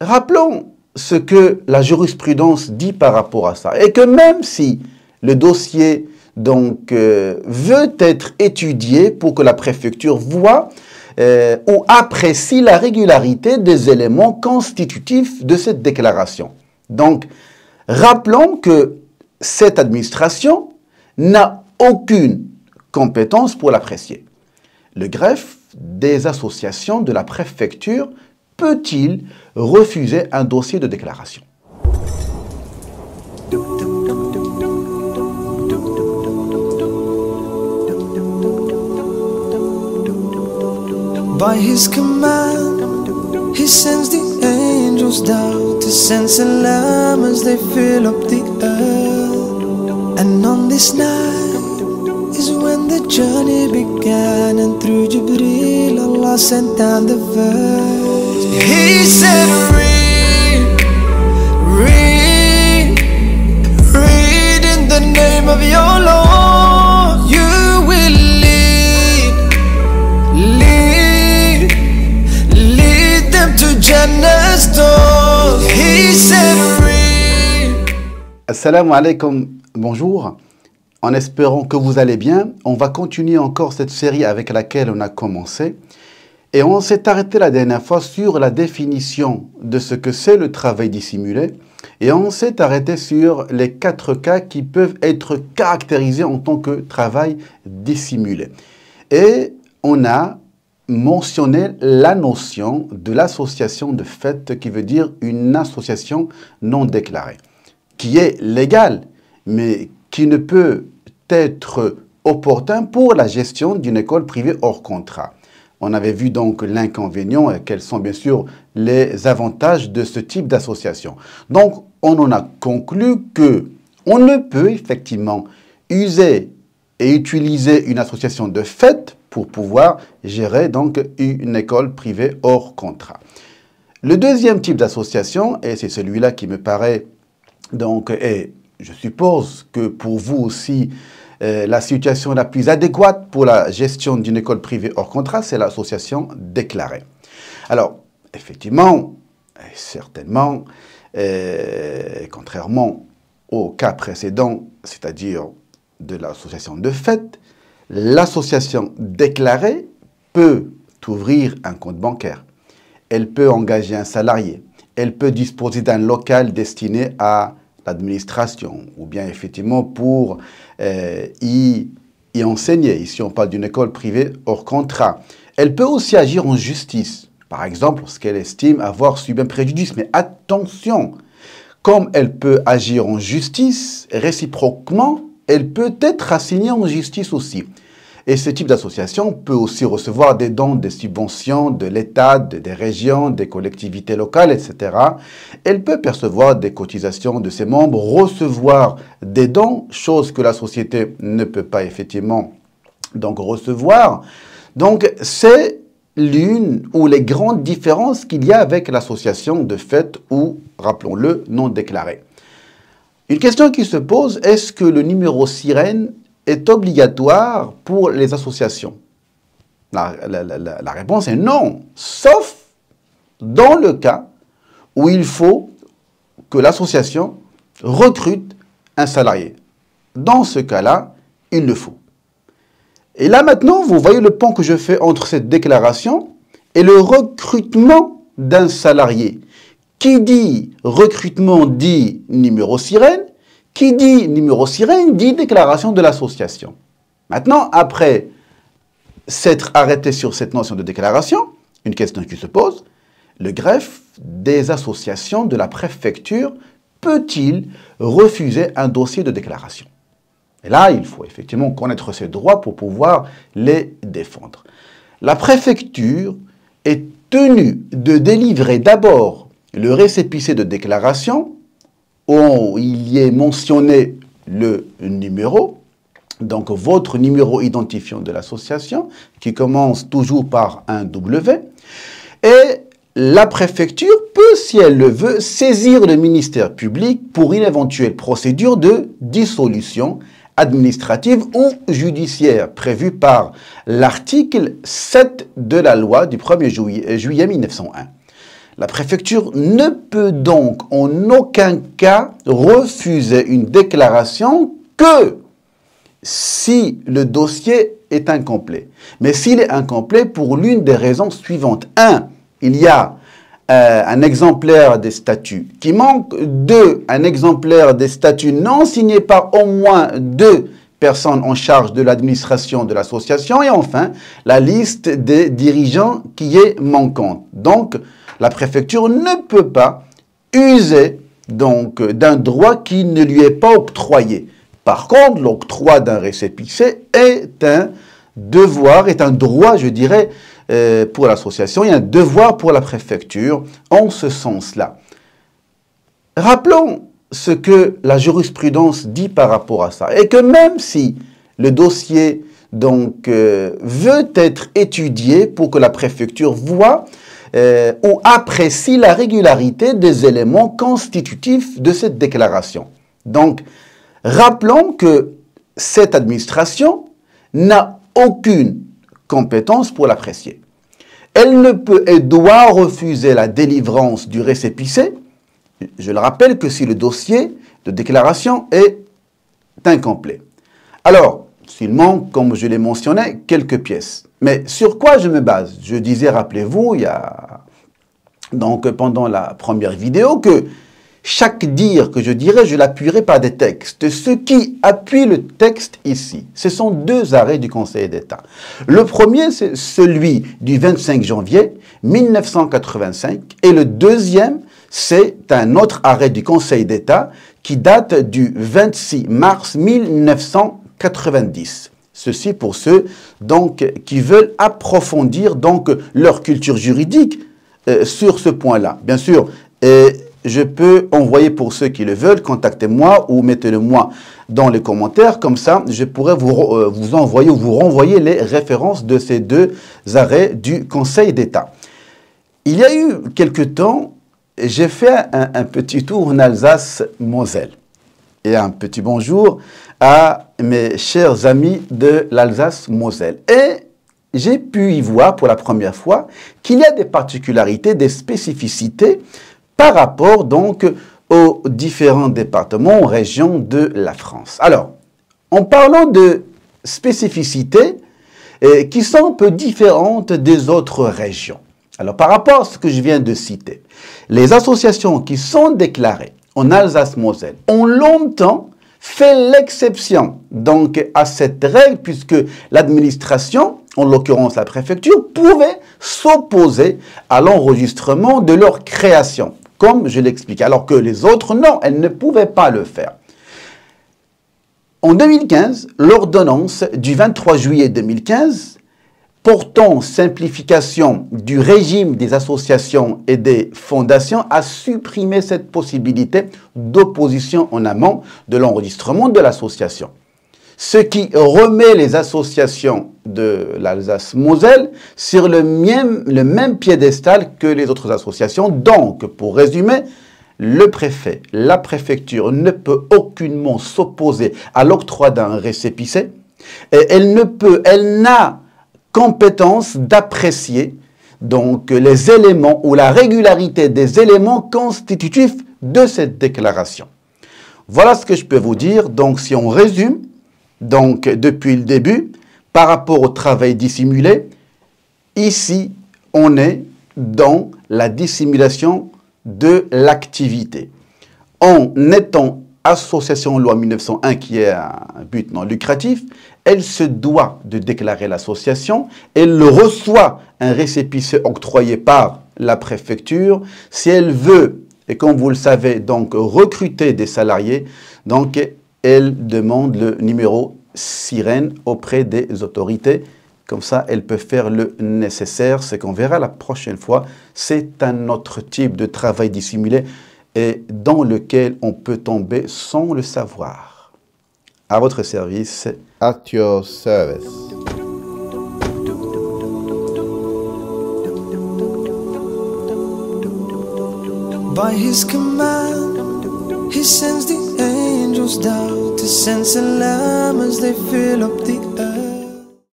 Rappelons ce que la jurisprudence dit par rapport à ça. Et que même si le dossier veut être étudié pour que la préfecture voit ou apprécie la régularité des éléments constitutifs de cette déclaration. Donc, rappelons que cette administration n'a aucune compétence pour l'apprécier. Le greffe des associations de la préfecture peut-il refuser un dossier de déclaration? By his command, he sends the angels down to send salam as they fill up the earth. And on this night is when the journey began, and through Jibreel Allah sent down the verse. He said, read, read, read in the name of your Lord. You will lead, lead, lead them to Jannah's doors. He said, read. Assalamu alaikum, bonjour. En espérant que vous allez bien, on va continuer encore cette série avec laquelle on a commencé. Et on s'est arrêté la dernière fois sur la définition de ce que c'est le travail dissimulé. Et on s'est arrêté sur les 4 cas qui peuvent être caractérisés en tant que travail dissimulé. Et on a mentionné la notion de l'association de fait, qui veut dire une association non déclarée, qui est légale, mais qui ne peut être opportun pour la gestion d'une école privée hors contrat. On avait vu donc l'inconvénient et quels sont bien sûr les avantages de ce type d'association. Donc, on en a conclu que on ne peut effectivement user et utiliser une association de fait pour pouvoir gérer donc une école privée hors contrat. Le deuxième type d'association, et c'est celui-là qui me paraît donc, et je suppose que pour vous aussi, la situation la plus adéquate pour la gestion d'une école privée hors contrat, c'est l'association déclarée. Alors, effectivement, et certainement, contrairement au cas précédent, c'est-à-dire de l'association de fait, l'association déclarée peut ouvrir un compte bancaire. Elle peut engager un salarié. Elle peut disposer d'un local destiné à l'administration, ou bien effectivement pour y enseigner. Ici, on parle d'une école privée hors contrat. Elle peut aussi agir en justice, par exemple, lorsqu'elle estime avoir subi un préjudice. Mais attention, comme elle peut agir en justice, réciproquement, elle peut être assignée en justice aussi. Et ce type d'association peut aussi recevoir des dons, des subventions de l'État, des régions, des collectivités locales, etc. Elle peut percevoir des cotisations de ses membres, recevoir des dons, chose que la société ne peut pas effectivement donc recevoir. Donc, c'est l'une ou les grandes différences qu'il y a avec l'association de fait ou, rappelons-le, non déclarée. Une question qui se pose, est-ce que le numéro sirène est obligatoire pour les associations? La réponse est non, sauf dans le cas où il faut que l'association recrute un salarié. Dans ce cas-là, il le faut. Et là maintenant, vous voyez le pont que je fais entre cette déclaration et le recrutement d'un salarié. Qui dit recrutement dit numéro sirène. Qui dit numéro sirène dit déclaration de l'association. Maintenant, après s'être arrêté sur cette notion de déclaration, une question qui se pose, le greffe des associations de la préfecture peut-il refuser un dossier de déclaration? Et là, il faut effectivement connaître ses droits pour pouvoir les défendre. La préfecture est tenue de délivrer d'abord le récépissé de déclaration où il y est mentionné le numéro, donc votre numéro identifiant de l'association, qui commence toujours par un W, et la préfecture peut, si elle le veut, saisir le ministère public pour une éventuelle procédure de dissolution administrative ou judiciaire prévue par l'article 7 de la loi du 1er juillet 1901. La préfecture ne peut donc en aucun cas refuser une déclaration que si le dossier est incomplet. Mais s'il est incomplet pour l'une des raisons suivantes. 1. Il y a un exemplaire des statuts qui manque. 2. Un exemplaire des statuts non signé par au moins 2 personnes en charge de l'administration de l'association. Et enfin, la liste des dirigeants qui est manquante. Donc, la préfecture ne peut pas user d'un droit qui ne lui est pas octroyé. Par contre, l'octroi d'un récépissé est un devoir, est un droit, je dirais, pour l'association, et un devoir pour la préfecture en ce sens-là. Rappelons ce que la jurisprudence dit par rapport à ça, et que même si le dossier veut être étudié pour que la préfecture voit ou apprécie la régularité des éléments constitutifs de cette déclaration. Donc, rappelons que cette administration n'a aucune compétence pour l'apprécier. Elle ne peut et doit refuser la délivrance du récépissé. Je le rappelle que si le dossier de déclaration est incomplet. Alors, s'il manque, comme je l'ai mentionné, quelques pièces. Mais sur quoi je me base? Je disais, rappelez-vous, il y a pendant la première vidéo que chaque dire que je dirais, je l'appuierai par des textes. Ce qui appuie le texte ici, ce sont 2 arrêts du Conseil d'État. Le premier, c'est celui du 25 janvier 1985. Et le deuxième, c'est un autre arrêt du Conseil d'État qui date du 26 mars 1990. Ceci pour ceux qui veulent approfondir leur culture juridique sur ce point-là. Bien sûr, je peux envoyer pour ceux qui le veulent, contactez-moi ou mettez-le moi dans les commentaires. Comme ça, je pourrais vous envoyer ou vous renvoyer les références de ces 2 arrêts du Conseil d'État. Il y a eu quelque temps, j'ai fait un petit tour en Alsace-Moselle. Et un petit bonjour à mes chers amis de l'Alsace-Moselle. Et j'ai pu y voir pour la première fois qu'il y a des particularités, des spécificités par rapport aux différents départements, aux régions de la France. Alors, en parlant de spécificités qui sont un peu différentes des autres régions. Alors, par rapport à ce que je viens de citer, les associations qui sont déclarées en Alsace-Moselle ont longtemps fait l'exception à cette règle puisque l'administration, en l'occurrence la préfecture, pouvait s'opposer à l'enregistrement de leur création, comme je l'explique, alors que les autres, non, elles ne pouvaient pas le faire. En 2015, l'ordonnance du 23 juillet 2015 portant simplification du régime des associations et des fondations a supprimé cette possibilité d'opposition en amont de l'enregistrement de l'association. Ce qui remet les associations de l'Alsace-Moselle sur le même piédestal que les autres associations. Donc, pour résumer, le préfet, la préfecture ne peut aucunement s'opposer à l'octroi d'un récépissé et elle n'a compétence d'apprécier les éléments ou la régularité des éléments constitutifs de cette déclaration. Voilà ce que je peux vous dire. Donc, si on résume, depuis le début, par rapport au travail dissimulé, ici, on est dans la dissimulation de l'activité. En étant association loi 1901 qui est un but non lucratif, elle se doit de déclarer l'association, elle reçoit un récépissé octroyé par la préfecture. Si elle veut, et comme vous le savez, recruter des salariés, elle demande le numéro sirène auprès des autorités. Comme ça, elle peut faire le nécessaire. Ce qu'on verra la prochaine fois, c'est un autre type de travail dissimulé et dans lequel on peut tomber sans le savoir. À votre service. At your service. By his command, he sends the angels down to send salam as they fill up the earth.